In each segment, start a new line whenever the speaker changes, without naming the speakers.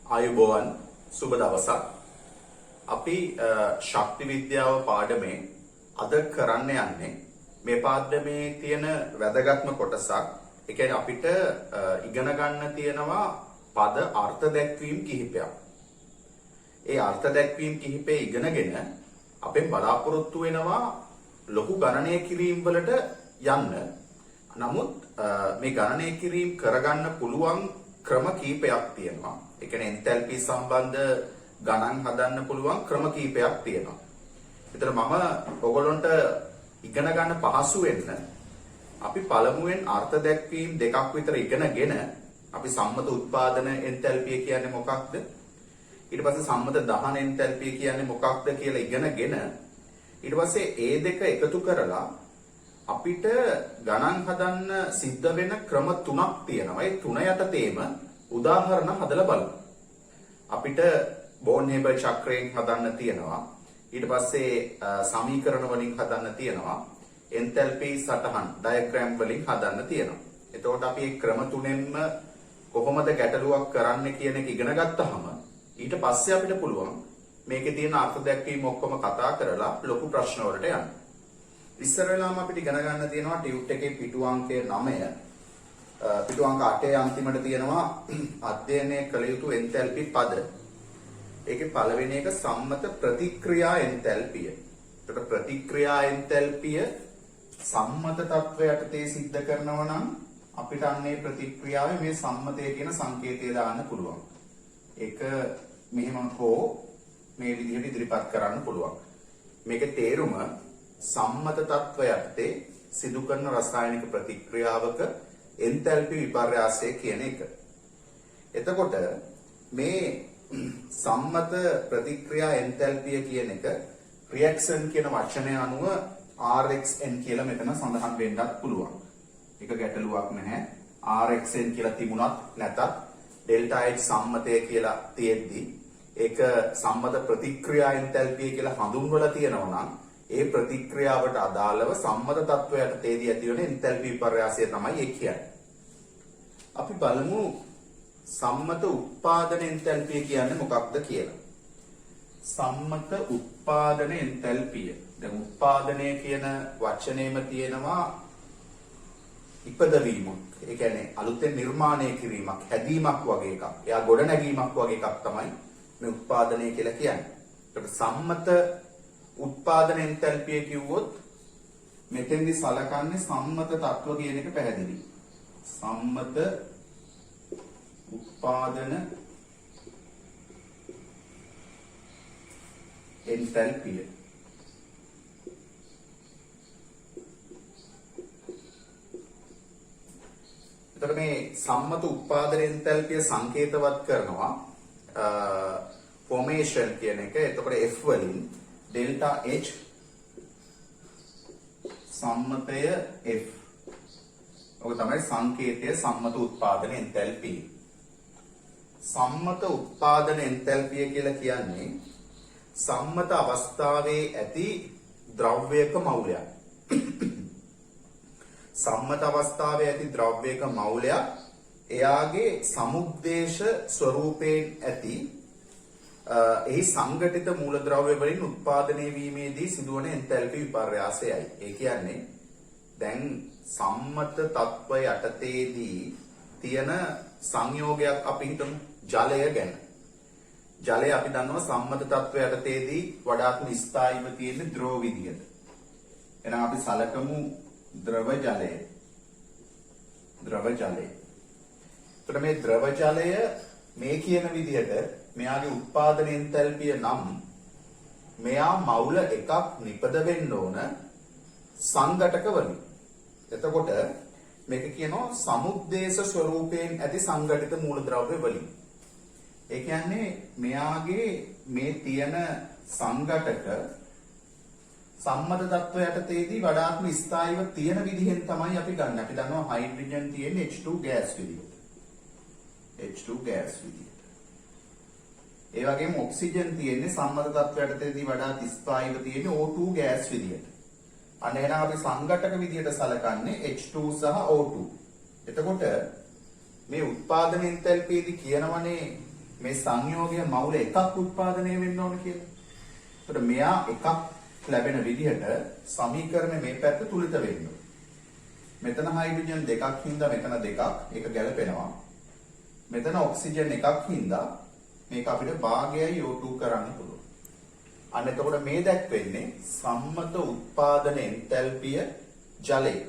ආයුබෝවන් සුබ දවසක්. අපි ශක්ති විද්‍යාව පාඩමේ අද කරන්න යන්නේ මේ පාඩමේ තියෙන වැදගත්ම කොටසක්. ඒ කියන්නේ අපිට ඉගෙන ගන්න තියෙනවා පද අර්ථ දැක්වීම් කිහිපයක්. ඒ අර්ථ දැක්වීම් කිහිපේ ඉගෙනගෙන අපෙන් බලාපොරොත්තු වෙනවා ලොකු ගණනය කිරීම වලට යන්න. නමුත් මේ ගණනය කිරීම කරගන්න පුළුවන් ක්‍රම කීපයක් තියෙනවා. ඒ කියන්නේ එන්තැල්පි සම්බන්ධ ගණන් හදන්න පුළුවන් ක්‍රම කීපයක් තියෙනවා. ඒතර මම ඔයගොල්ලන්ට ඉගෙන ගන්න පහසු වෙන්න අපි පළමුවෙන් අර්ථ දැක්වීම් දෙකක් විතර ඉගෙනගෙන අපි සම්මත උත්පාදන එන්තැල්පිය කියන්නේ මොකක්ද? ඊට පස්සේ සම්මත දහන එන්තැල්පිය කියන්නේ මොකක්ද කියලා ඉගෙනගෙන ඊට පස්සේ ඒ දෙක එකතු කරලා අපිට ගණන් හදන්න සිද්ධ වෙන ක්‍රම තුනක් තියෙනවා. ඒ තුන යටතේම උදාහරණ හදලා බලමු. අපිට බෝන්-හේබර් චක්‍රයෙන් හදන්න තියෙනවා. ඊට පස්සේ සමීකරණ වලින් හදන්න තියෙනවා. එන්තැල්පි සටහන් ඩයග්‍රෑම් වලින් හදන්න තියෙනවා. එතකොට අපි මේ ක්‍රම තුනෙන්ම කොහොමද ගැටලුවක් කරන්න කියන එක ඉගෙන ගත්තාම ඊට පස්සේ අපිට පුළුවන් මේකේ තියෙන අර්ථ දැක්වීම ඔක්කොම කතා කරලා ලොකු ප්‍රශ්න වලට යන්න. ඉස්සර වෙලාවම අපිට ඉගෙන ගන්න තියෙනවා ටියුට් එකේ පිටු අංකය 9. පිටු අංක 8 අන්තිමට තියෙනවා අධ්‍යයනය කළ යුතු එන්තැල්පි පද. ඒකේ පළවෙනි එක සම්මත ප්‍රතික්‍රියා එන්තැල්පිය. ඒකට ප්‍රතික්‍රියා එන්තැල්පිය සම්මත තත්ත්වය යටතේ සිද්ධ කරනවා නම් අපිට අන්නේ ප්‍රතික්‍රියාවේ මේ සම්මතය කියන සංකේතය දාන්න පුළුවන්. ඒක මෙහෙම හෝ මේ විදිහට ඉදිරිපත් කරන්න පුළුවන්. මේකේ තේරුම සම්මත තත්ත්වය යටතේ සිදු කරන රසායනික ප්‍රතික්‍රියාවක එන්තැල්පි විපර්යාසය කියන එක. එතකොට මේ සම්මත ප්‍රතික්‍රියා එන්තැල්පිය කියන එක රියැක්ෂන් කියන වචනය අනුව RxN කියලා මෙතන සඳහන් වෙන්නත් පුළුවන්. ඒක ගැටලුවක් නැහැ. RxN කියලා තිබුණත් නැතත් ඩෙල්ටා H සම්මතය කියලා තියෙද්දි ඒක සම්මත ප්‍රතික්‍රියා එන්තැල්පිය කියලා හඳුන්වලා තියෙනවා නම් ඒ ප්‍රතික්‍රියාවට අදාළව සම්මත තත්ත්වයට තේදී ඇතිවන එන්තැල්පි විපර්යාසය තමයි ඒ කියන්නේ. අපි බලමු සම්මත උත්පාදන එන්තැල්පිය කියන්නේ මොකක්ද කියලා. සම්මත උත්පාදන එන්තැල්පිය. දැන් උත්පාදනය කියන වචනේම තියෙනවා ඉපදවීමක්. ඒ කියන්නේ අලුතෙන් නිර්මාණය කිරීමක්, හැදීමක් වගේ එකක්. එයා ගොඩනැගීමක් වගේ එකක් තමයි මේ උත්පාදනය කියලා කියන්නේ. ඒකට සම්මත උත්පාදන එන්තැල්පිය කිව්වොත් මෙතෙන්දි සලකන්නේ සම්මත තත්ත්ව කියන එක පැහැදිලි. සම්මත උත්පාදන එන්තැල්පිය. එතකොට මේ සම්මත උත්පාදන එන්තැල්පිය සංකේතවත් කරනවා ෆෝමේෂන් කියන එක. එතකොට F වලින් ඩෙල්ටා H සම්මතය F. ඔක තමයි සංකේතය සම්මත උත්පාදන එන්තැල්පිය. සම්මත උත්පාදන එන්තැල්පිය කියලා කියන්නේ සම්මත අවස්ථාවේ ඇති ද්‍රව්‍යයක මවුලයක්. සම්මත අවස්ථාවේ ඇති ද්‍රව්‍යයක මවුලයක් එයාගේ සමුද්දේශ ස්වරූපයෙන් ඇති එහි සංඝටිත මූලද්‍රව්‍ය වලින් උත්පාදනය වීමේදී සිදුවන එන්තැල්පි විපර්යාසයයි. ඒ කියන්නේ දැන් සම්මත තත්ත්වය යටතේදී තියෙන සංයෝගයක් අපි හිතමු ජලය ගැන. ජලය අපි දන්නවා සම්මත තත්ත්වය යටතේදී වඩාත්ම ස්ථායීව තියෙන ද්‍රව විදියට. එහෙනම් අපි සලකමු ද්‍රව ජලය. ද්‍රව ජලය. එතකොට මේ ද්‍රව ජලය මේ කියන විදිහට මෙයාගේ උත්පාදන එන්තැල්පිය නම් මෙයා මවුල එකක් නිපද වෙන්න ඕන සංඝටක වලින්. එතකොට මේක කියනවා සමුද්දේශ ස්වරූපයෙන් ඇති සංඝටිත මූලද්‍රව්‍ය වලින්. ඒ කියන්නේ මෙයාගේ මේ තියෙන සංඝටක සම්මත තත්ත්වය යටතේදී වඩාත්ම ස්ථායීව තියෙන විදිහෙන් තමයි අපි ගන්න. අපි දන්නවා හයිඩ්‍රජන් තියෙන H2 ගෑස් විදිහට. H2 ගෑස් විදිහට. ඒ වගේම ඔක්සිජන් තියෙන්නේ සම්මත තත්ත්වය යටතේදී වඩාත් ස්ථායීව තියෙන O2 ගෑස් විදිහට. අන්න එහෙනම් අපි සංඝටක විදිහට සලකන්නේ H2 සහ O2. එතකොට මේ උත්පාදන එන්තැල්පියේදී කියනවනේ මේ සංයෝගය මවුල එකක් උත්පාදනය වෙන්න ඕන කියලා. එතකොට මෙයා එකක් ලැබෙන විදිහට සමීකරණය මේ පැත්ත තුලිත වෙන්න ඕන. මෙතන හයිඩ්‍රජන් දෙකක් හින්දා මෙතන දෙකක් ඒක ගැලපෙනවා. මෙතන ඔක්සිජන් එකක් හින්දා මේක අපිට භාගයයි O2 කරන්න පුළුවන්. අන්න එතකොට මේ දැක්වෙන්නේ සම්මත උත්පාදන එන්තැල්පිය ජලයේ.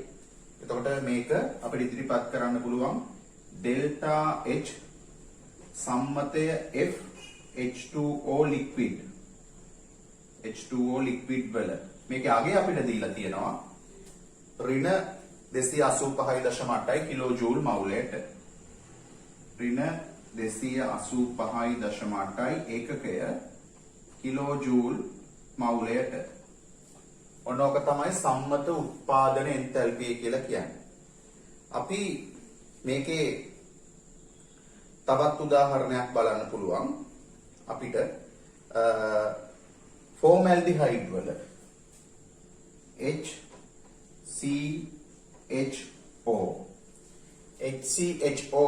එතකොට මේක අපිට ඉදිරිපත් කරන්න පුළුවන් ඩෙල්ටා H සම්මතය F H2O liquid. H2O liquid වල මේකේ අගය අපිට දීලා තියෙනවා ඍණ 285.8 කිලෝජූල් මවුලයට. ඍණ 285.8 ඒකකය කිලෝජූල් මවුලයට. ඔනෝක තමයි සම්මත උත්පාදන එන්තැල්පිය කියලා කියන්නේ. අපි මේකේ තවත් උදාහරණයක් බලන්න පුළුවන්. අපිට ෆෝමැල්ඩිහයිඩ් වල HCHO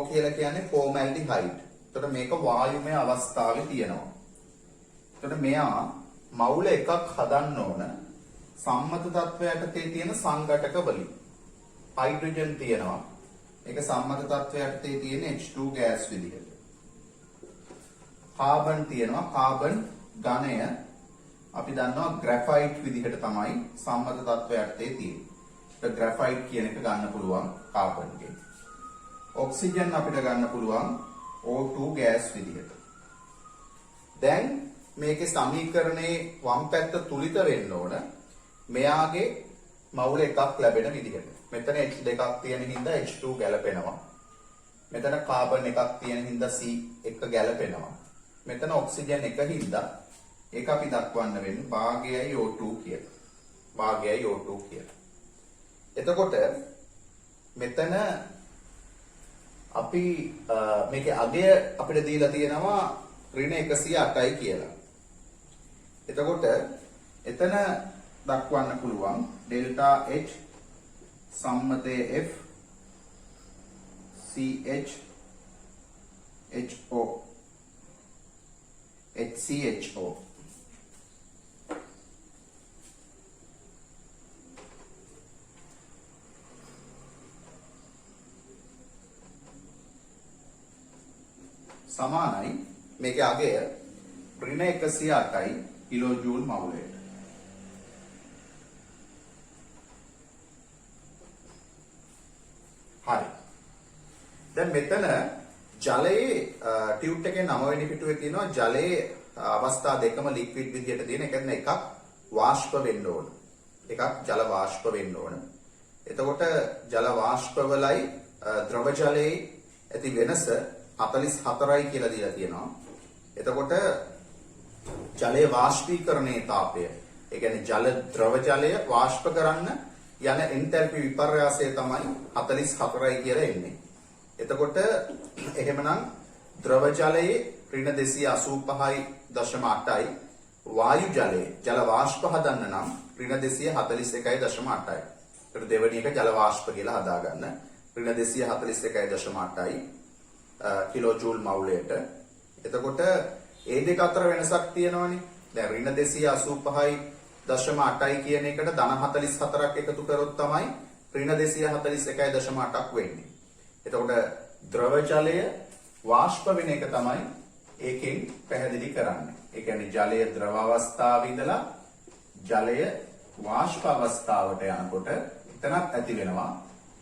කියලා කියන්නේ ෆෝමැල්ඩිහයිඩ්. එතකොට මේක වායුමය අවස්ථාවේ තියෙනවා. එතකොට මෙයා මවුල එකක් හදන්න ඕන සම්මත තත්වයකදී තියෙන සංඝටක වලින්. හයිඩ්‍රජන් තියෙනවා. ඒක සම්මත තත්වයකදී තියෙන H2 ගෑස් විදිහට. කාබන් තියෙනවා. කාබන් ඝනය අපි දන්නවා ග්‍රැෆයිට් විදිහට තමයි සම්මත තත්වයකදී තියෙන්නේ. ඒක ග්‍රැෆයිට් කියන එක ගන්න පුළුවන් කාබන්ගෙන්. ඔක්සිජන් අපිට ගන්න පුළුවන් O2 ගෑස් විදිහට. දැන් මේකේ සමීකරණේ වම් පැත්ත තුලිත වෙන්න ඕන. මෙයාගේ මවුල එකක් ලැබෙන විදිහට. මෙතන H දෙකක් තියෙන හින්දා H2 ගැලපෙනවා. මෙතන කාබන් එකක් තියෙන හින්දා C එක ගැලපෙනවා. මෙතන ඔක්සිජන් එක හින්දා ඒක අපි දක්වන්න වෙන්නේ භාගයයි O2 කියලා. භාගයයි O2 කියලා. එතකොට මෙතන අපි මේකේ අගය අපිට දීලා තියෙනවා ඍණ 108යි කියලා. එතකොට එතන දක්වන්න පුළුවන් ඩෙල්ටා H සම්මතය F CHHO HCHO. සමානයි මේකේ අගය ඍණ 108යි කිලෝජූල් මවුලයට. හරි. දැන් මෙතන ජලයේ ටියුබ් එකේ 9 වෙනි පිටුවේ තියෙනවා ජලයේ අවස්ථා දෙකම ලික්විඩ් විදියට තියෙන. ඒ කියන්නේ එකක් වාෂ්ප වෙන්න ඕන. එකක් ජල වාෂ්ප වෙන්න ඕන. එතකොට ජල වාෂ්ප වලයි ද්‍රව ජලයේ ඇති වෙනස 44යි කියලා දීලා තියෙනවා. එතකොට ජලයේ වාෂ්පීකරණයේ තාපය, ඒ කියන්නේ ජල ද්‍රව ජලය වාෂ්ප කරන්න යන එන්තැල්පි විපර්යාසය තමයි 44යි කියලා එන්නේ. එතකොට එහෙමනම් ද්‍රව ජලයේ ඍණ 285.8යි වායු ජලයේ ජල වාෂ්ප හදන්න නම් ඍණ 241.8යි. ඒකට දෙවෙනි එක ජල වාෂ්ප කියලා හදාගන්න. ඍණ 241.8යි කිලෝජූල් මවුලයට. එතකොට ඒ දෙක අතර වෙනසක් තියෙනවනේ. දැන් ඍණ 285.8යි කියන එකට ධන 44ක් එකතු කරොත් තමයි ඍණ 241.8ක් වෙන්නේ. එතකොට ද්‍රව ජලය වාෂ්ප වෙන එක තමයි ඒකෙන් පැහැදිලි කරන්නේ. ඒ කියන්නේ ජලය ද්‍රව අවස්ථාවේ ඉඳලා ජලය වාෂ්ප අවස්ථාවට යනකොට එතනත් ඇති වෙනවා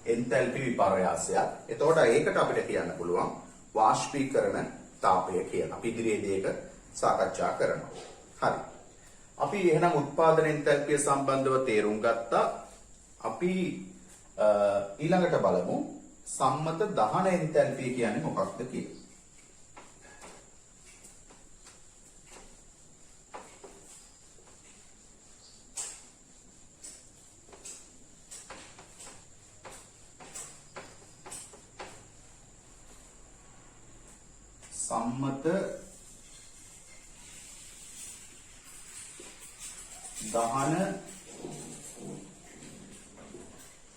එන්තැල්පි විපර්යාසයක්. එතකොට ඒකට අපිට කියන්න පුළුවන් වාෂ්පීකරණ තාපය කියලා. අපි ඉදිරියේදී ඒක සාකච්ඡා කරනවා. හරි. අපි එහෙනම් උත්පාදන එන්තැල්පිය සම්බන්ධව තේරුම් ගත්තා. අපි ඊළඟට බලමු සම්මත දහන එන්තැල්පිය කියන්නේ මොකක්ද කියලා. සම්මත දහන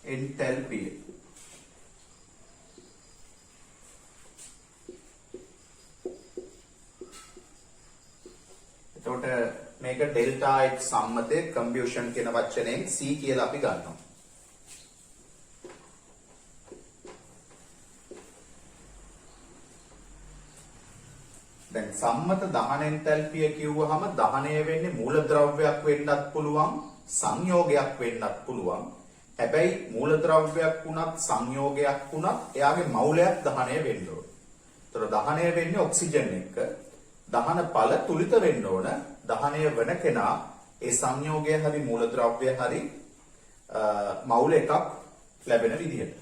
එන්තැල්පිය. මේක ඩෙල්ටා H සම්මතයේ කම්බියුෂන් කියන වචනයෙන් C කියලා අපි ගන්නවා. දැන් සම්මත දහන එන්තැල්පිය කිව්වහම දහනය වෙන්නේ මූලද්‍රව්‍යයක් වෙන්නත් පුළුවන් සංයෝගයක් වෙන්නත් පුළුවන්. හැබැයි මූලද්‍රව්‍යයක් වුණත් සංයෝගයක් වුණත් එයාගේ මවුලයක් දහනය වෙන්න ඕන. ඒතර දහනය වෙන්නේ ඔක්සිජන් එක්ක. දහන ඵල තුලිත වෙන්න ඕන. දහනය වෙන කෙනා ඒ සංයෝගය හරි මූලද්‍රව්‍ය හරි මවුල එකක් ලැබෙන විදිහට.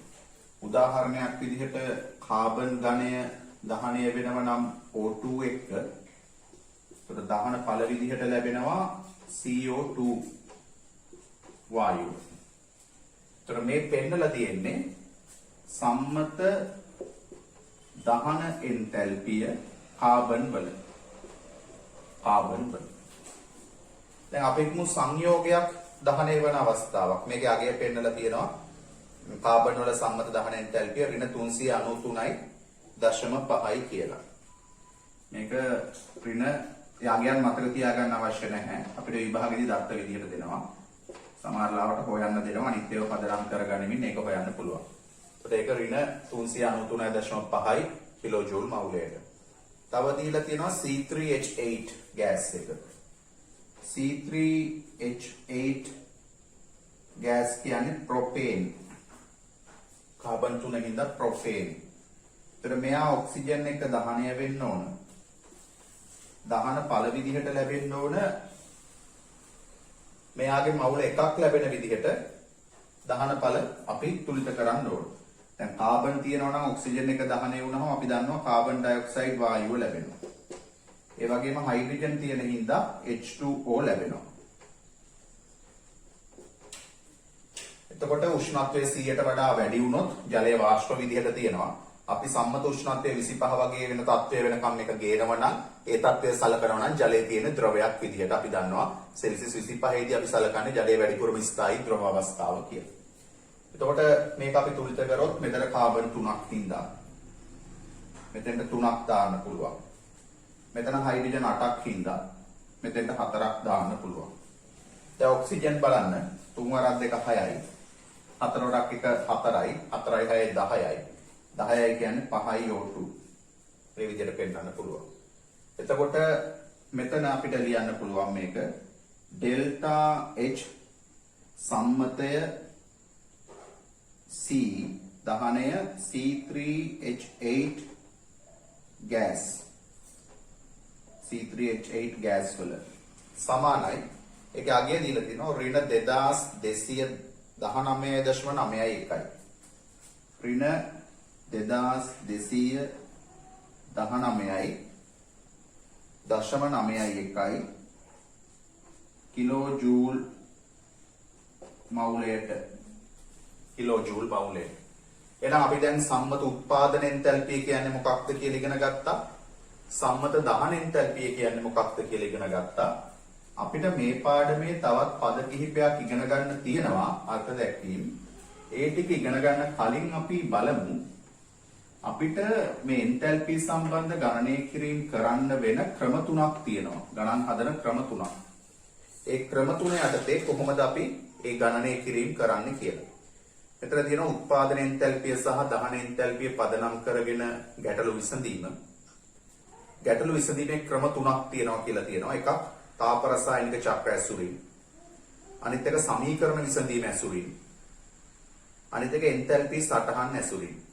උදාහරණයක් විදිහට කාබන් ඝනය දහනය වෙනව නම් O2 එක්ක. ඒතර දහන ඵල විදිහට ලැබෙනවා CO2 වායුව. ඒතර මේ පෙන්නලා තියෙන්නේ සම්මත දහන එන්තැල්පිය කාබන් වල. දැන් අපි හිතමු සංයෝගයක් දහනය වෙන අවස්ථාවක්. මේකේ අගය පෙන්නලා තියෙනවා කාබන් වල සම්මත දහන එන්තැල්පිය -393.5යි කියලා. මේක ඍණ යගයන් මතක තියාගන්න අවශ්‍ය නැහැ. අපිට විභාගෙදී දත්ත විදිහට දෙනවා. සමහර ලාවට හොයන්න දෙනවා. අනිත් ඒවා පදනම් කරගනිමින් ඒක හොයන්න පුළුවන්. ඒකට ඒක ඍණ 393.5යි කිලෝජූල් මවුලයට. තව දීලා තියෙනවා C3H8 ගෑස් එක. C3H8 ගෑස් කියන්නේ ප්‍රොපේන්. කාබන් 3 හින්දා ප්‍රොපේන්. ඒතර මෙයා ඔක්සිජන් එක දහනය වෙන්න ඕන. දහන ඵල විදිහට ලැබෙන්න ඕන. මෙයාගේ මවුල එකක් ලැබෙන විදිහට දහන ඵල අපි තුලිත කරන්න ඕන. දැන් කාබන් තියෙනවා නම් ඔක්සිජන් එක දහනය වුණාම අපි දන්නවා කාබන් ඩයොක්සයිඩ් වායුව ලැබෙනවා. ඒ වගේම හයිඩ්‍රජන් තියෙන හින්දා H2O ලැබෙනවා. එතකොට උෂ්ණත්වය 100ට වඩා වැඩි වුණොත් ජලය වාෂ්ප විදිහට තියෙනවා. අපි සම්මත උෂ්ණත්වය 25 වගේ වෙන තත්ත්වය වෙනකම් එක ගේනවා නම් ඒ තත්ත්වය සලකනවා නම් ජලයේ තියෙන ද්‍රවයක් විදිහට අපි දන්නවා සෙල්සියස් 25 දී අපි සලකන්නේ ජලයේ වැඩිපුරම ස්ථායී ද්‍රව අවස්ථාව කියලා. එතකොට මේක අපි තුලිත කරොත් මෙතන කාබන් 3ක් තින්දා. මෙතෙන්ට 3ක් දාන්න පුළුවන්. මෙතන හයිඩ්‍රජන් 8ක් හින්දා මෙතෙන්ට 4ක් දාන්න පුළුවන්. දැන් ඔක්සිජන් බලන්න 3 වරක් 2 6යි. 4 වරක් 1 4යි. 4යි 6යි 10යි. 10යි කියන්නේ 5යි O2. මේ විදිහට පෙන්නන්න පුළුවන්. එතකොට මෙතන අපිට ලියන්න පුළුවන් මේක delta H සම්මතය C දහනය C3H8 gas C3H8 gas වල සමානයි. ඒක අගය දීලා තිනවා ඍණ 2219.9.1යි. ඍණ 2219.9.1යි කිලෝජූල් මවුලයට. එහෙනම් අපි දැන් සම්මත උත්පාදන එන්තැල්පිය කියන්නේ මොකක්ද කියලා ඉගෙන ගත්තා. සම්මත දහන එන්තැල්පිය කියන්නේ මොකක්ද කියලා ඉගෙන ගත්තා. අපිට මේ පාඩමේ තවත් පද කිහිපයක් ඉගෙන ගන්න තියෙනවා අර්ථ දැක්වීම. ඒ ටික ඉගෙන ගන්න කලින් අපි බලමු අපිට මේ එන්තැල්පි සම්බන්ධ ගණනය කිරීම කරන්න වෙන ක්‍රම තුනක් තියෙනවා. ගණන් හදන ක්‍රම තුනක්. ඒ ක්‍රම තුන යටතේ කොහොමද අපි ඒ ගණනය කිරීම කරන්නේ කියලා. මෙතන තියෙනවා උත්පාදන එන්තැල්පිය සහ දහන එන්තැල්පිය පදනම් කරගෙන ගැටලු විසඳීම. ගැටලු විසඳීමේ ක්‍රම තුනක් තියෙනවා කියලා තියෙනවා. එකක් තාප රසායනික චක්‍ර ඇසුරින්. අනිත් එක සමීකරණ විසඳීම ඇසුරින්. අනිත් එක එන්තැල්පි සටහන් ඇසුරින්.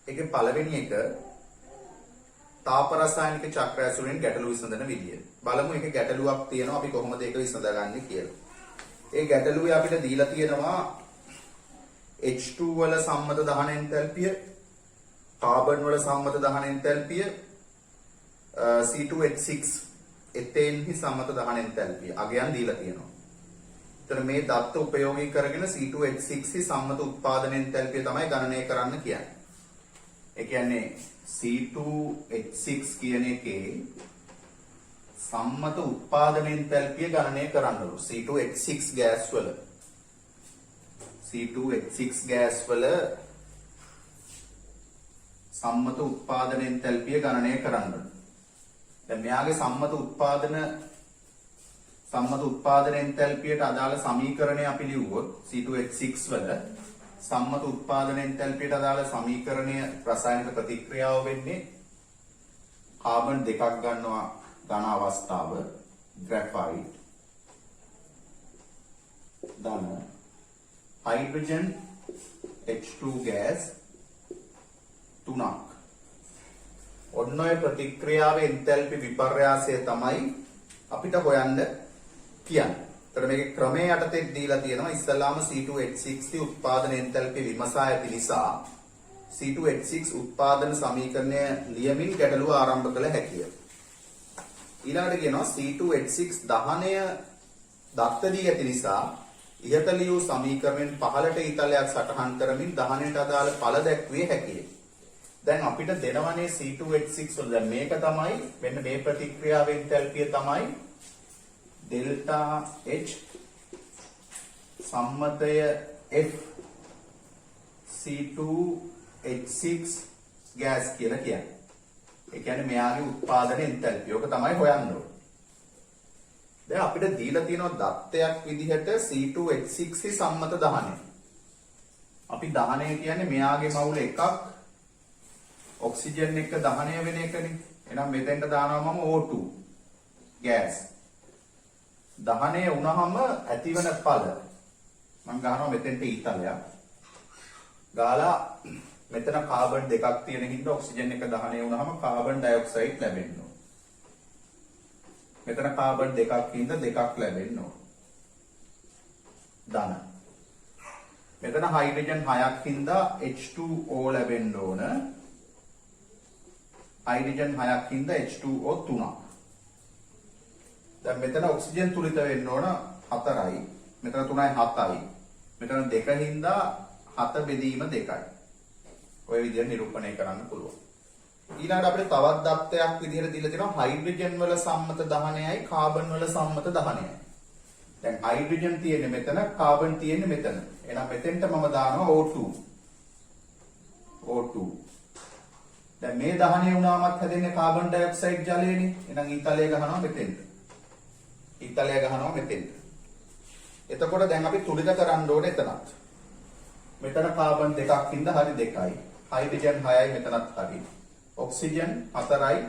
ඒකේ පළවෙනි එක තාප රසායනික චක්‍ර ඇසුරින් ගැටලු විසඳන විදිය. බලමු ඒකේ ගැටලුවක් තියෙනවා අපි කොහොමද ඒක විසඳගන්නේ කියලා. ඒ ගැටලුවේ අපිට දීලා තියෙනවා H2 වල සම්මත දහන එන්තැල්පිය, කාබන් වල සම්මත දහන එන්තැල්පිය, C2H6 එතෙන්හි සම්මත දහන එන්තැල්පිය අගයන් දීලා තියෙනවා. එතන මේ දත්ත උපයෝගී කරගෙන C2H6 හි සම්මත උත්පාදන එන්තැල්පිය තමයි ගණනය කරන්න කියන්නේ. ඒ කියන්නේ C2H6 කියන එකේ සම්මත උත්පාදන එන්තැල්පිය ගණනය කරන්න ඕන. C2H6 ගෑස් වල සම්මත උත්පාදන එන්තැල්පිය ගණනය කරන්න ඕන. දැන් මෙයාගේ සම්මත උත්පාදන එන්තැල්පියට අදාළ සමීකරණය අපි ලිව්වොත් C2H6 වල සම්මත උත්පාදන එන්තැල්පියට අදාළ සමීකරණය රසායනික ප්‍රතික්‍රියාව වෙන්නේ කාබන් දෙකක් ගන්නවා ඝන අවස්ථාව graphite ධන hydrogen H2 gas 3ක් ඔන්න ඔය ප්‍රතික්‍රියාවේ එන්තැල්පි විපර්යාසය තමයි අපිට හොයන්න කියන්නේ. ඒතර මේකේ ක්‍රමයේ යටතේ දීලා තියෙනවා ඉස්සලාම C2H6 උත්පාදන එන්තැල්පි විමසා ඇති නිසා C2H6 උත්පාදන සමීකරණය ලියමින් ගැටලුව ආරම්භ කළ හැකිය. ඊළඟට කියනවා C2H6 දහනය දත්ත දී ඇති නිසා ඉහත ලියූ සමීකරණයෙන් පහළට ඊතලයක් සටහන් කරමින් දහනයට අදාළ ඵල දැක්විය හැකිය. දැන් අපිට දෙනවනේ C2H6 වල දැන් මේක තමයි මෙන්න මේ ප්‍රතික්‍රියාවේ එන්තැල්පිය තමයි ඩෙල්ටා H සම්මතය F C2H6 ගෑස් කියලා කියන්නේ. ඒ කියන්නේ මෙයාගේ උත්පාදන එන්තැල්පිය. ඔක තමයි හොයන්න ඕනේ. දැන් අපිට දීලා තියෙනවා දත්තයක් විදිහට C2H6 සම්මත දහනය. අපි දහනය කියන්නේ මෙයාගේ මවුල එකක් ඔක්සිජන් එක දහනය වෙන එකනේ. එහෙනම් මෙතෙන්ට දානවා මම O2 ගෑස්. දහනය වුණාම ඇතිවන ඵල මම ගන්නවා මෙතෙන්ට ඊතලයක්. ගාලා මෙතන කාබන් දෙකක් තියෙන හින්දා ඔක්සිජන් එක දහනය වුණාම කාබන් ඩයොක්සයිඩ් ලැබෙන්න ඕන. මෙතන කාබන් දෙකක් හින්දා දෙකක් ලැබෙන්න ඕන. ධන. මෙතන හයිඩ්‍රජන් 6ක් හින්දා H2O ලැබෙන්න ඕන. හයිඩ්‍රජන් 6ක් හින්දා H2O 3ක්. දැන් මෙතන ඔක්සිජන් තුලිත වෙන්න ඕන 4යි. මෙතන 3යි 7යි. මෙතන 2 හින්දා 7 බෙදීම 2යි. ඔය විදිහට නිරූපණය කරන්න පුළුවන්. ඊළඟට අපිට තවත් දත්තයක් විදිහට දීලා තියෙනවා හයිඩ්‍රජන් වල සම්මත දහනයයි කාබන් වල සම්මත දහනයයි. දැන් හයිඩ්‍රජන් තියෙන්නේ මෙතන කාබන් තියෙන්නේ මෙතන. එහෙනම් මෙතෙන්ට මම දානවා O2. O2 දැන් මේ දහනය වුණාමත් හැදෙන්නේ කාබන් ඩයොක්සයිඩ් ජලයනේ. එහෙනම් ඊතලය ගහනවා මෙතෙන්ට. ඊතලය ගහනවා මෙතෙන්ට. එතකොට දැන් අපි තුලිත කරන්න ඕනේ එතනත්. මෙතන කාබන් දෙකක් හින්දා හරි 2යි. හයිඩ්‍රජන් 6යි මෙතනත් හරි. ඔක්සිජන් 4යි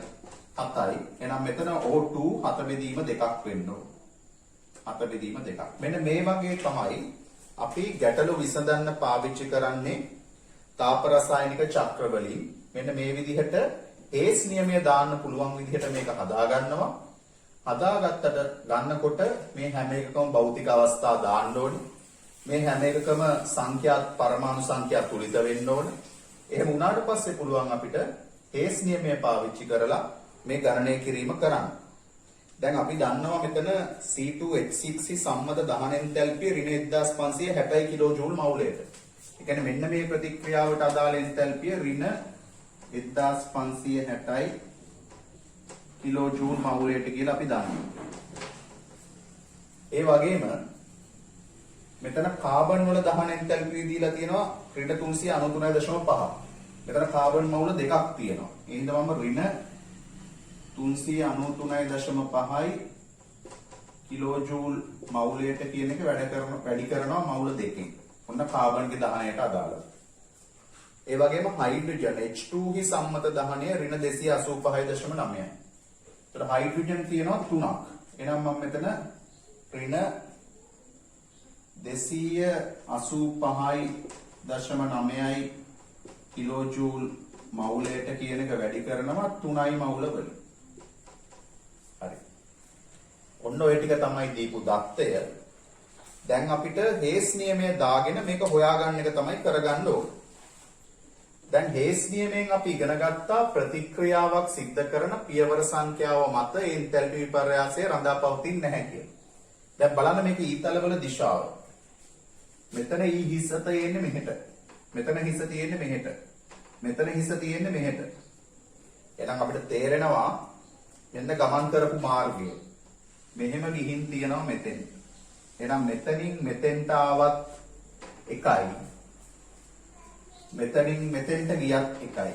7යි. එහෙනම් මෙතන O2 7 බෙදීම 2ක් වෙන්න ඕන. 7 බෙදීම 2ක්. මෙන්න මේ වගේ තමයි අපි ගැටලු විසඳන්න පාවිච්චි කරන්නේ තාප රසායනික චක්‍ර වලින්. මෙන්න මේ විදිහට ඒස් නියමය දාන්න පුළුවන් විදිහට මේක හදා ගන්නවා. හදාගත්තට ගන්නකොට මේ හැම එකකම භෞතික අවස්ථා දාන්න ඕනේ. මේ හැම එකකම සංඛ්‍යාත් පරමාණු සංඛ්‍යා තුලිත වෙන්න ඕනේ. එහෙම වුණාට පස්සේ පුළුවන් අපිට ඒස් නියමය පාවිච්චි කරලා මේ ගණනය කිරීම කරන්න. දැන් අපි දන්නවා මෙතන C2H6 සම්මත දහන එන්තැල්පිය ඍණ 1560 කිලෝජූල් මවුලයට. ඒ කියන්නේ මෙන්න මේ ප්‍රතික්‍රියාවට අදාළ එන්තැල්පිය ඍණ 1560 කිලෝජූල් මවුලයට කියලා අපි දන්නවා. ඒ වගේම මෙතන කාබන් වල දහන එන්තැල්පිය දීලා තියෙනවා ඍණ 393.5. මෙතන කාබන් මවුල දෙකක් තියෙනවා. ඒ හින්දා මම ඍණ 393.5යි කිලෝජූල් මවුලයට කියන එක වැඩි කරනවා මවුල දෙකකින්. ඔන්න කාබන්ගේ දහනයට අදාළව. ඒ වගේම හයිඩ්‍රජන් H2 හි සම්මත දහනය ඍණ 285.9යි. ඒතර හයිඩ්‍රජන් තියෙනවා 3ක්. එහෙනම් මම මෙතන ඍණ 285.9යි කිලෝජූල් මවුලයට කියන එක වැඩි කරනවා 3යි මවුල වලින්. හරි. ඔන්න ඔය ටික තමයි දීපු දත්තය. දැන් අපිට හේස් නියමය දාගෙන මේක හොයාගන්න එක තමයි කරගන්න ඕනේ. දැන් හේස් නියමයෙන් අපි ඉගෙන ගත්තා ප්‍රතික්‍රියාවක් සිද්ධ කරන පියවර සංඛ්‍යාව මත එන්තැල්පි විපර්යාසය රඳා පවතින්නේ නැහැ කියලා. දැන් බලන්න මේක ඊතලවල දිශාව. මෙතන ඊ හිස තියෙන්නේ මෙහෙට. මෙතන හිස තියෙන්නේ මෙහෙට. මෙතන හිස තියෙන්නේ මෙහෙට. එහෙනම් අපිට තේරෙනවා මෙන්න ගමන් කරපු මාර්ගය. මෙහෙම ගිහින් තියනවා මෙතෙන්. එහෙනම් මෙතනින් මෙතෙන්ට ආවත් එකයි. මෙතනින් මෙතෙන්ට ගියත් එකයි.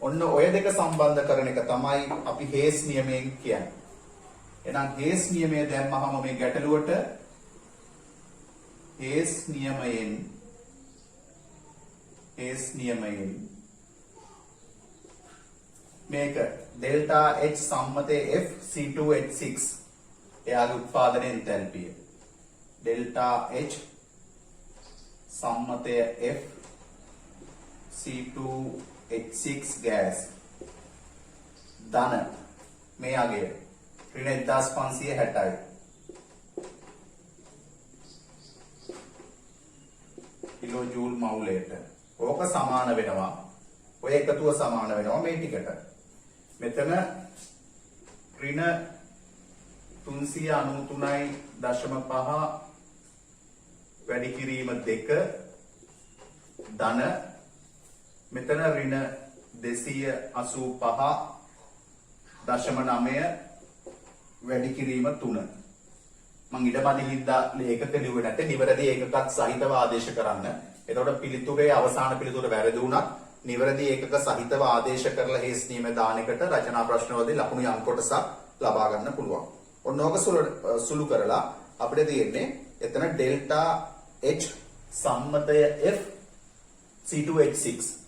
ඔන්න ඔය දෙක සම්බන්ධ කරන එක තමයි අපි හේස් නියමයෙන් කියන්නේ. එහෙනම් හේස් නියමය දැම්මහම මේ ගැටලුවට හේස් නියමයෙන් මේක ඩෙල්ටා H සම්මතයේ F C2H6 එයාගේ උත්පාදනයේ එන්තැල්පිය. ඩෙල්ටා H සම්මතය F C2H6 ගෑස් ධන මේ අගය ඍණ 1560යි. Kilo joule මවුලයට. ඕක සමාන වෙනවා. ඔය එකතුව සමාන වෙනවා මේ ටිකට. මෙතන ඍණ 393.5 වැඩි කිරීම 2 ධන මෙතන ඍණ 285.9 වැඩි කිරීම 3. මං ඊටපස්සේ හින්දා ඒකක ලිව්වේ නැත්te නිවැරදි ඒකකත් සහිතව ආදේශ කරන්න. එතකොට පිළිතුරේ අවසාන පිළිතුර වැරදි වුණත් නිවැරදි ඒකක සහිතව ආදේශ කරලා හේස් නියම දාන එකට රචනා ප්‍රශ්නවලදී ලකුණු යම් කොටසක් ලබා ගන්න පුළුවන්. ඔන්න ඕක සුළු කරලා අපිට තියෙන්නේ එතන ඩෙල්ටා H සම්මතය F C2H6.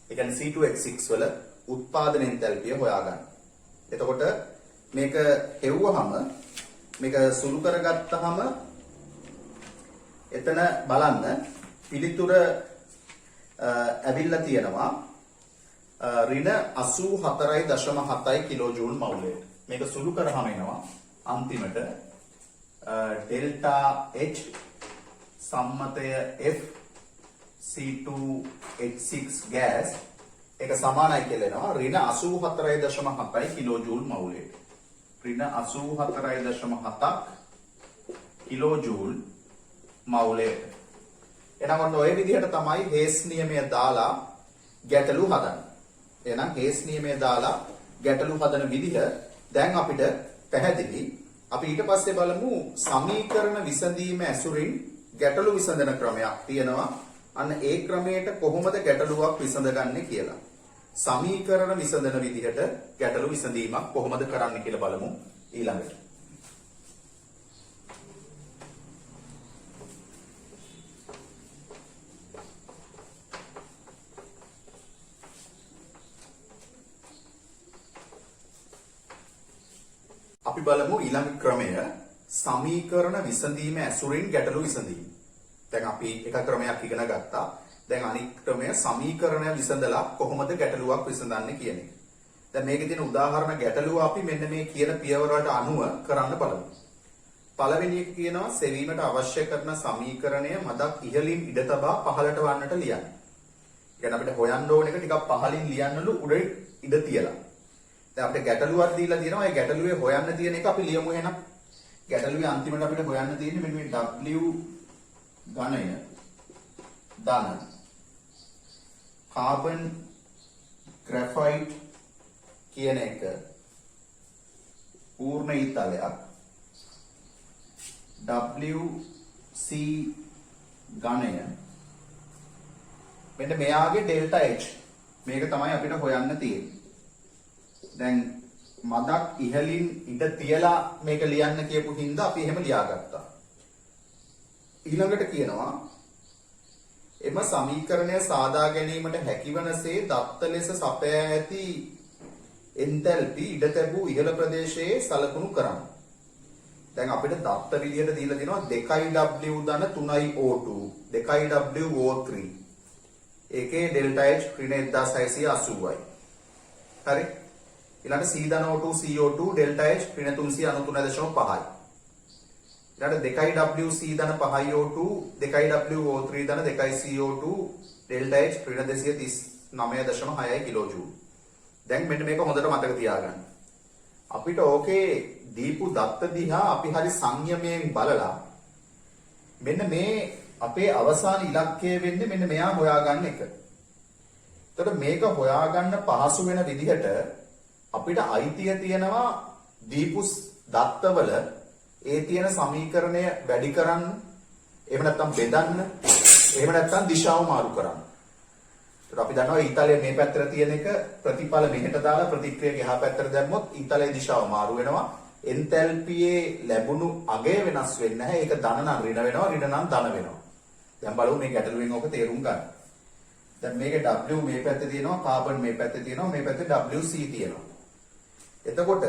ඒ කියන්නේ C2H6 වල උත්පාදන එන්තැල්පිය හොයාගන්න. එතකොට මේක හෙව්වහම මේක සුළු කරගත්තාම එතන බලන්න පිළිතුර ඇවිල්ලා තියෙනවා ඍණ 84.7 කිලෝ ජූල් මවුලයට. මේක සුළු කරාම එනවා අන්තිමට ඩෙල්ටා H සම්මතය F C2H6 ගෑස් ඒක සමානයි කියලා එනවා ඍණ 84.7 කිලෝ ජූල් මවුලයට. ඍණ 84.7ක් කිලෝ ජූල් මවුලයට. එහෙනම් ඔන්න ඔය විදිහට තමයි හේස් නියමය දාලා ගැටලු හදන්නේ. එහෙනම් හේස් නියමය දාලා ගැටලු හදන විදිහ දැන් අපිට පැහැදිලි. අපි ඊට පස්සේ බලමු සමීකරණ විසඳීම ඇසුරින් ගැටලු විසඳන ක්‍රමයක් තියෙනවා. අන්න ඒ ක්‍රමයට කොහොමද ගැටලුවක් විසඳගන්නේ කියලා. සමීකරණ විසඳන විදිහට ගැටලු විසඳීමක් කොහොමද කරන්න කියලා බලමු ඊළඟට. අපි බලමු ඊළඟ ක්‍රමය සමීකරණ විසඳීම ඇසුරින් ගැටලු විසඳීම. දැන් අපි එක ක්‍රමයක් ඉගෙන ගත්තා. දැන් අනිත් ක්‍රමය සමීකරණ විසඳලා කොහොමද ගැටලුවක් විසඳන්නේ කියන එක. දැන් මේකේ තියෙන උදාහරණ ගැටලුව අපි මෙන්න මේ කියන පියවර වලට අනුව කරන්න බලමු. පළවෙනි එක කියනවා සෙවීමට අවශ්‍ය කරන සමීකරණය මදක් ඉහළින් ඉඩ තබා පහළට වන්නට ලියන්න. يعني අපිට හොයන්න ඕන එක ටිකක් පහළින් ලියන්නලු උඩින් ඉඩ තියලා. දැන් අපිට ගැටලුවක් දීලා තියෙනවා. ඒ ගැටලුවේ හොයන්න තියෙන එක අපි ලියමු එහෙනම්. ගැටලුවේ අන්තිමට අපිට හොයන්න තියෙන්නේ මෙන්න මේ W ඝනය ධන කාබන් ග්‍රැෆයිට් කියන එක පූර්ණ ඊතලයක් WC ඝනය මෙන්න මෙයාගේ ඩෙල්ටා H මේක තමයි අපිට හොයන්න තියෙන්නේ. දැන් මදක් ඉහළින් ඉඳ තියලා මේක ලියන්න කියපු හින්දා අපි එහෙම ලියාගත්තා. ඊළඟට කියනවා එම සමීකරණය සාදා ගැනීමට හැකිවනසේ දත්ත ලෙස සපයා ඇති එන්තැල්පි ඉඩ තැබූ ඉහළ ප්‍රදේශයේ සලකුණු කරන්න. දැන් අපිට දත්ත විදියට දීලා තියෙනවා 2W ධන 3I O2 2W O3 ඒකේ ඩෙල්ටා H ඍණ 1680යි. හරි. ඊළඟ C ධන O2 CO2 ඩෙල්ටා H ඍණ 393.5යි. ඊළඟ 2WC ධන 5I O2 2WO3 ධන 2CO2 ඩෙල්ටා H ඍණ 239.6යි කිලෝ ජූල්. දැන් මෙන්න මේක හොඳට මතක තියාගන්න. අපිට ඕකේ දීපු දත්ත දිහා අපි හරි සංයමයෙන් බලලා මෙන්න මේ අපේ අවසාන ඉලක්කය වෙන්නේ මෙන්න මෙයා හොයාගන්න එක. එතකොට මේක හොයාගන්න පහසු වෙන විදිහට අපිට අයිතිය තියෙනවා දීපු දත්තවල ඒ තියෙන සමීකරණය වැඩි කරන්න, එහෙම නැත්නම් බෙදන්න, එහෙම නැත්නම් දිශාව මාරු කරන්න. අපි දන්නවා ඊතලයේ මේ පැත්තට තියෙන එක ප්‍රතිඵල මෙහෙට දාලා ප්‍රතික්‍රියාවේ එහා පැත්තට දැම්මොත් ඊතලයේ දිශාව මාරු වෙනවා. එන්තැල්පියේ ලැබුණු අගය වෙනස් වෙන්නේ නැහැ. ඒක ධන නම් ඍණ වෙනවා, ඍණ නම් ධන වෙනවා. දැන් බලමු මේ ගැටලුවෙන් ඔක තේරුම් ගන්න. දැන් මේකේ W මේ පැත්තේ තියෙනවා, කාබන් මේ පැත්තේ තියෙනවා, මේ පැත්තේ WC තියෙනවා. එතකොට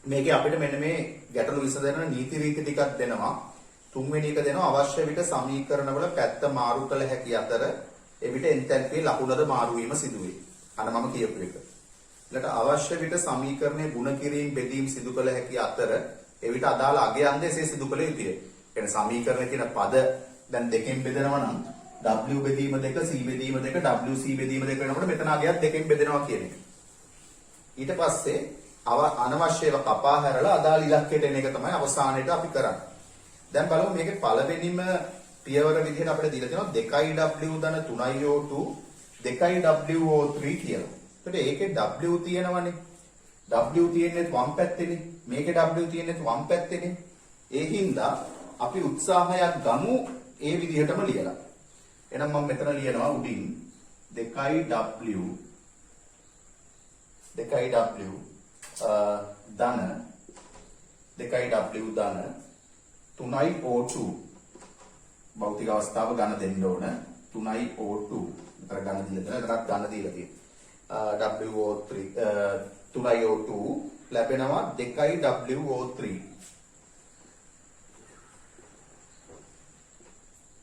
මේකේ අපිට මෙන්න මේ ගැටලු විසඳන නීති රීති ටිකක් දෙනවා. තුන්වෙනි එක දෙනවා අවශ්‍ය විට සමීකරණවල පැත්ත මාරු කළ හැකි අතර එවිට එන්තැල්පියේ ලකුණද මාරු වීම සිදු වේ. අන්න මම කියපු එක. ඊළඟට අවශ්‍ය විට සමීකරණයේ ගුණ කිරීම බෙදීම් සිදු කළ හැකි අතර එවිට අදාළ අගයන්ද එසේ සිදු කළ යුතුය. කියන්නේ සමීකරණ කියන පද දැන් දෙකෙන් බෙදනවා නම් W බෙදීම 2 C බෙදීම 2 WC බෙදීම 2 වෙනකොට මෙතන අගයත් දෙකෙන් බෙදෙනවා කියන එක. ඊට පස්සේ අනවශ්‍යව කපා හැරලා අදාළ ඉලක්කයට එන එක තමයි අවසානයේට අපි කරන්නේ. දැන් බලමු මේකේ පළවෙනිම පියවර විදිහට අපිට දීලා තියෙනවා 2W ධන 3IO2 2WO3 කියලා. එතකොට ඒකේ W තියෙනවනේ. W තියෙන්නේ වම් පැත්තේනේ. මේකේ W තියෙන්නේ වම් පැත්තේනේ. ඒ හින්දා අපි උත්සාහයක් ගමු ඒ විදිහටම ලියලා. එහෙනම් මම මෙතන ලියනවා උඩින් 2W ධන 2W ධන 3IO2 භෞතික අවස්ථාව ඝන දෙන්න ඕන 3IO2 විතර ඝන දීලා තියෙනවා. ඒකට ඝන දීලා තියෙනවා. WO3 3IO2 ලැබෙනවා 2WO3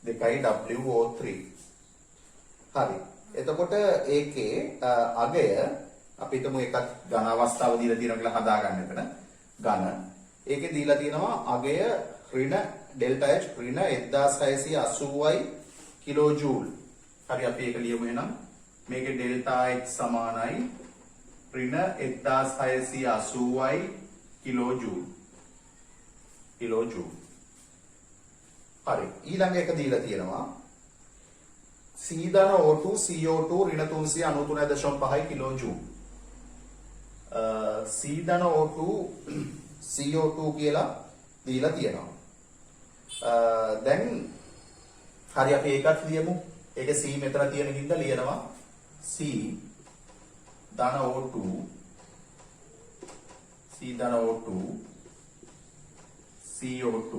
2WO3 හරි. එතකොට ඒකේ අගය අපි හිතමු එකක් ඝන අවස්ථාව දීලා තියෙනවා කියලා හදාගන්න එතන ඝන. ඒකේ දීලා තියෙනවා අගය ඍණ ඩෙල්ටා H ඍණ 1680යි කිලෝ ජූල්. හරි අපි ඒක ලියමු එහෙනම්. මේකේ ඩෙල්ටා H සමානයි ඍණ 1680යි කිලෝ ජූල්. හරි. ඊළඟ එක දීලා තියෙනවා C ධන O2 CO2 ඍණ 393.5 කිලෝ ජූල්. C ධන O2 CO2 කියලා දීලා තියෙනවා. දැන් හරි අපි ඒකත් ලියමු. ඒකේ C මෙතන තියෙන හින්දා ලියනවා C ධන O2 CO2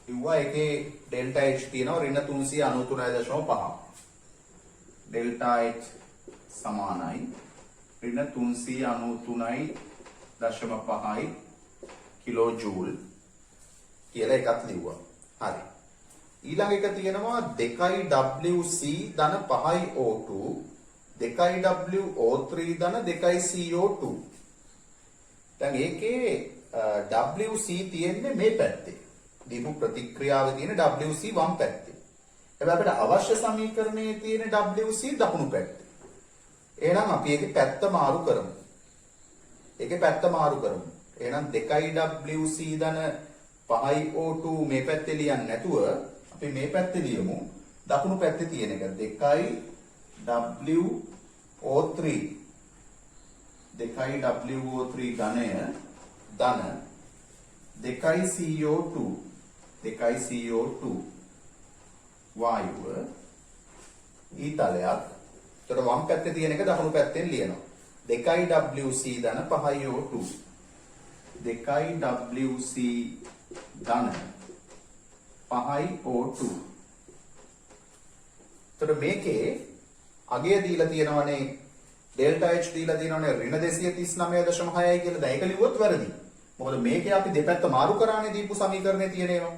ඉුවා එකේ ඩෙල්ටා H තියෙනවා ඍණ 393.5. ඩෙල්ටා H සමානයි ඍණ 393.5 කිලෝ ජූල් කියලා එකක් ලිව්වා. හරි. ඊළඟ එක තියෙනවා 2WC ධන 5O2 2WO3 ධන 2CO2. දැන් ඒකේ WC තියෙන්නේ මේ පැත්තේ. දීපු ප්‍රතික්‍රියාවේ තියෙන WC වම් පැත්තේ. හැබැයි අපිට අවශ්‍ය සමීකරණයේ තියෙන WC දකුණු පැත්තේ. එහෙනම් අපි ඒකේ පැත්ත මාරු කරමු. එහෙනම් 2WC ධන 5O2 මේ පැත්තේ ලියන්නේ නැතුව අපි මේ පැත්තේ ලියමු. දකුණු පැත්තේ තියෙන එක 2WO3 ඝනය ධන 2CO2 වායුව ඊතලයක්. එතකොට වම් පැත්තේ තියෙන එක දකුණු පැත්තෙන් ලියනවා. 2WC ධන 5O2 2WC ධන 5O2. එතකොට මේකේ අගය දීලා තියෙනවනේ ඩෙල්ටා H දීලා තියෙනවනේ ඍණ 239.6යි කියලා. දැන් ඒක ලිව්වොත් වැරදි. මොකද මේකේ අපි දෙපැත්ත මාරු කරානේ දීපු සමීකරණේ තියෙන ඒවා.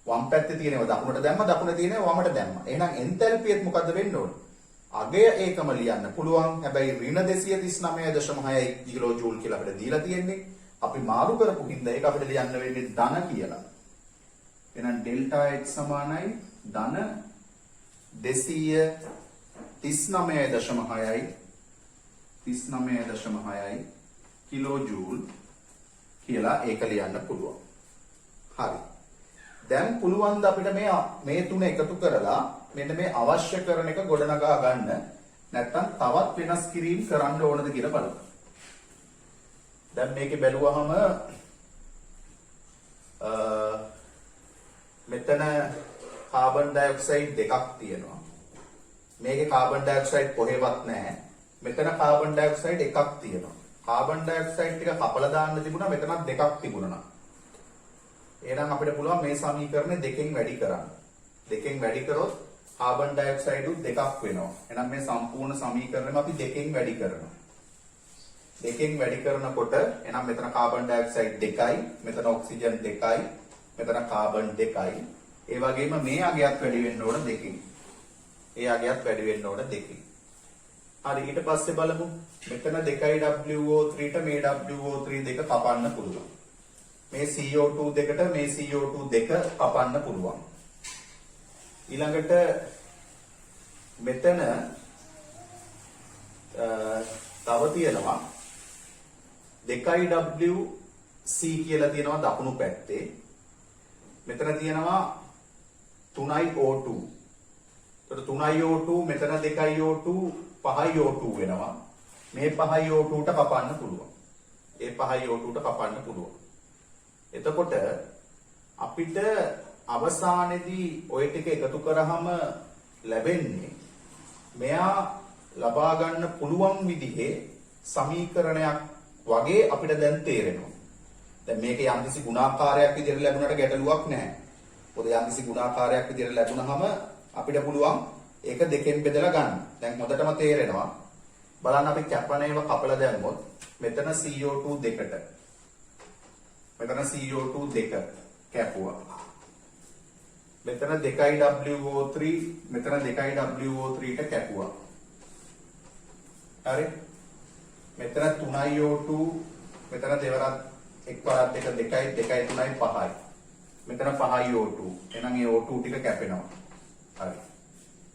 වම් පැත්තේ තියෙනවා දකුණට දැම්ම, දකුණේ තියෙනවා වමට දැම්ම. එහෙනම් එන්තැල්පියත් මොකද්ද වෙන්න ඕනේ? අගය ඒකම ලියන්න පුළුවන්. හැබැයි ඍණ 239.6 කිලෝ ජූල් කියලා අපිට දීලා තියෙන්නේ. අපි මාරු කරපු හින්දා ඒක අපිට ලියන්න වෙන්නේ ධන කියලා. එහෙනම් ඩෙල්ටා H සමානයි ධන 239.6යි කිලෝ ජූල් කියලා ඒක ලියන්න පුළුවන්. හරි. දැන් පුළුවන් ද අපිට මේ තුන එකතු කරලා මෙන්න මේ අවශ්‍ය කරන එක ගොඩනගා ගන්න. නැත්නම් තවත් වෙනස් කිරීම් කරන්න ඕනද කියලා බලමු. දැන් මේකේ බැලුවහම මෙතන කාබන් ඩයොක්සයිඩ් දෙකක් තියෙනවා. මේකේ කාබන් ඩයොක්සයිඩ් කොහෙවත් නැහැ. මෙතන කාබන් ඩයොක්සයිඩ් එකක් තියෙනවා. කාබන් ඩයොක්සයිඩ් ටික කපලා දාන්න තිබුණා මෙතනත් දෙකක් තිබුණා. එහෙනම් අපිට පුළුවන් මේ සමීකරණය දෙකෙන් වැඩි කරන්න. දෙකෙන් වැඩි කරොත් කාබන් ඩයොක්සයිඩ් උත් දෙකක් වෙනවා. එහෙනම් මේ සම්පූර්ණ සමීකරණයම අපි දෙකෙන් වැඩි කරනවා. දෙකෙන් වැඩි කරනකොට එහෙනම් මෙතන කාබන් ඩයොක්සයිඩ් දෙකයි, මෙතන ඔක්සිජන් දෙකයි, මෙතන කාබන් දෙකයි. ඒ වගේම මේ අගයත් වැඩි වෙන්න ඕන දෙකෙන්. ඒ අගයත් වැඩි වෙන්න ඕන දෙකෙන්. හරි ඊට පස්සේ බලමු මෙතන 2WO3 ට මේ WO3 දෙක කපන්න පුළුවන්. මේ CO2 දෙකට මේ CO2 දෙක කපන්න පුළුවන්. ඊළඟට මෙතන තව තියෙනවා 2WC කියලා තියෙනවා දකුණු පැත්තේ. මෙතන තියෙනවා 3යි O2. එතකොට 3යි O2 මෙතන 2යි O2 5යි O2 වෙනවා. මේ 5යි O2 ට කපන්න පුළුවන්. ඒ 5යි O2 ට කපන්න පුළුවන්. එතකොට අපිට අවසානයේදී ওই ටික එකතු කරාම ලැබෙන්නේ මෙයා ලබා ගන්න පුළුවන් විදිහේ සමීකරණයක් වගේ අපිට දැන් තේරෙනවා. දැන් මේක යම්කිසි ගුණාකාරයක් විදිහට ලැබුණාට ගැටලුවක් නැහැ. මොකද යම්කිසි ගුණාකාරයක් විදිහට ලැබුණාම අපිට පුළුවන් ඒක දෙකෙන් බෙදලා ගන්න. දැන් හොඳටම තේරෙනවා. බලන්න අපි කැපණේව කපලා දැම්මොත් මෙතන CO2 දෙකට මෙතන CO2 දෙක කැපුවා. මෙතන 2WO3 මෙතන 2WO3 ට කැපුවා. හරි. මෙතන 3යි O2 මෙතන දෙවරක් එක්වරක් දෙක 2යි 2යි 3යි 5යි. මෙතන 5යි O2. එහෙනම් ඒ O2 ටික කැපෙනවා. හරි.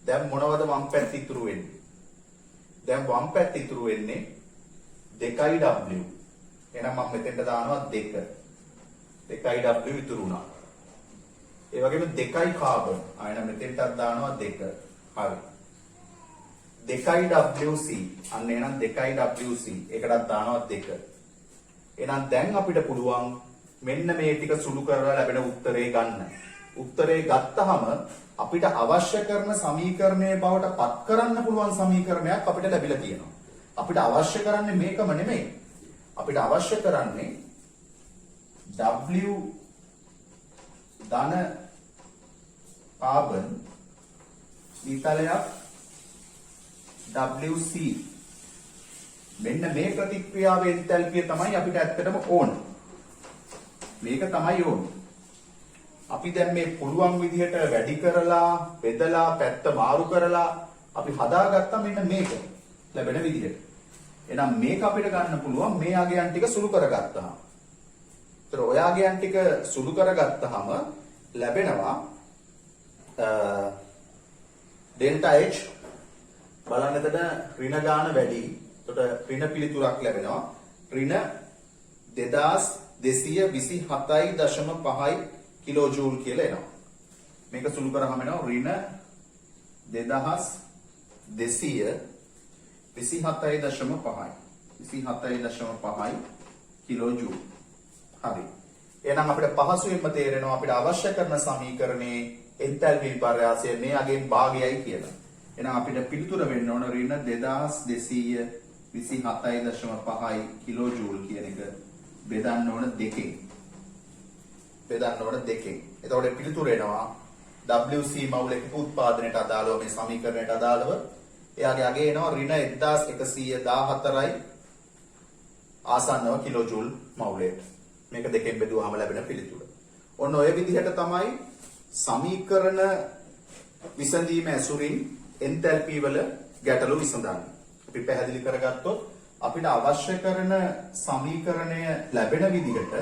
දැන් මොනවද වම් පැත්ත ඉතුරු වෙන්නේ? දැන් වම් පැත්ත ඉතුරු වෙන්නේ 2යි W. එහෙනම් මම මෙතෙන්ට දානවා 2. 2යි W ඉතුරු වුණා. ඒ වගේම 2යි කාබන්. ආයෙත් මෙතෙන්ටත් දානවා 2. හරි. 2යි WC. අන්න එහෙනම් 2යි WC. ඒකටත් දානවා 2. එහෙනම් දැන් අපිට පුළුවන් මෙන්න මේ ටික සුළු කරලා ලැබෙන උත්තරේ ගන්න. උත්තරේ ගත්තහම අපිට අවශ්‍ය කරන සමීකරණයේ බවට පත් කරන්න පුළුවන් සමීකරණයක් අපිට ලැබිලා තියෙනවා. අපිට අවශ්‍ය කරන්නේ මේකම නෙමෙයි. අපිට අවශ්‍ය කරන්නේ W ධන කාබන් විතලයක් WC මෙන්න මේ ප්‍රතික්‍රියාවේ එන්තැල්පිය තමයි අපිට ඇත්තටම ඕන. මේක තමයි ඕන. අපි දැන් මේ පුළුවන් විදිහට වැඩි කරලා බෙදලා පැත්ත මාරු කරලා අපි හදාගත්තා මෙන්න මේක ලැබෙන විදිහට. එහෙනම් මේක අපිට ගන්න පුළුවන් මේ අගයන් ටික සුළු කරගත්තාම. ඒතර ඔය අගයන් ටික සුළු කරගත්තාම ලැබෙනවා ඩෙල්ටා H බලන්න එතන ඍණ ගාන වැඩි. එතකොට ඍණ පිළිතුරක් ලැබෙනවා. ඍණ 2227.5 කිලෝ ජූල් කියලා එනවා. මේක සුළු කරාම එනවා ඍණ 2227.5 කිලෝ ජූල්. හරි. එහෙනම් අපිට පහසුවෙන්ම තේරෙනවා අපිට අවශ්‍ය කරන සමීකරණේ එන්තැල්පි විපර්යාසය මේ අගෙන් භාගයයි කියලා. එහෙනම් අපිට පිළිතුර වෙන්න ඕන ඍණ 2227.5 කිලෝ ජූල් කියන එක බෙදන්න ඕන දෙකෙන්. එතකොට පිළිතුර එනවා WC මවුලක උත්පාදනයට අදාළව මේ සමීකරණයට අදාළව එයාගේ අගය එනවා ඍණ 1114යි ආසන්නව කිලෝ ජූල් මවුලයට. මේක දෙකෙන් බෙදුවාම ලැබෙන පිළිතුර. ඔන්න ඔය විදිහට තමයි සමීකරණ විසඳීම ඇසුරින් එන්තැල්පි වල ගැටලු විසඳන්නේ. අපි පැහැදිලි කරගත්තොත් අපිට අවශ්‍ය කරන සමීකරණය ලැබෙන විදිහට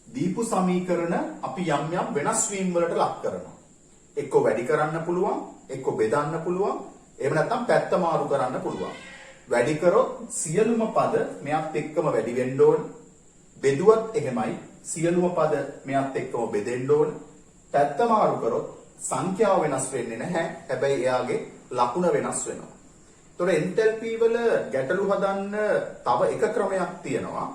දීපු සමීකරණ අපි යම් යම් වෙනස් වීම් වලට ලක් කරනවා. එක්ක වැඩි කරන්න පුළුවන්, එක්ක බෙදන්න පුළුවන්, එහෙම නැත්නම් පැත්ත මාරු කරන්න පුළුවන්. වැඩි කරොත් සියලුම පද මෙයත් එක්කම වැඩි වෙන්න ඕන. බෙදුවත් එහෙමයි සියලුම පද මෙයත් එක්කම බෙදෙන්න ඕන. පැත්ත මාරු කරොත් සංඛ්‍යාව වෙනස් වෙන්නේ නැහැ. හැබැයි එයාගේ ලකුණ වෙනස් වෙනවා. ඒතකොට එන්තැල්පි වල ගැටලු හදන්න තව එක ක්‍රමයක් තියෙනවා.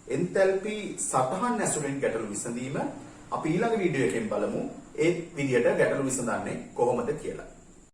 එන්තැල්පි සටහන් ඇසුරෙන් ගැටලු විසඳීම අපි ඊළඟ වීඩියෝ එකෙන් බලමු. ඒ විදිහට ගැටලු විසඳන්නේ කොහොමද කියලා.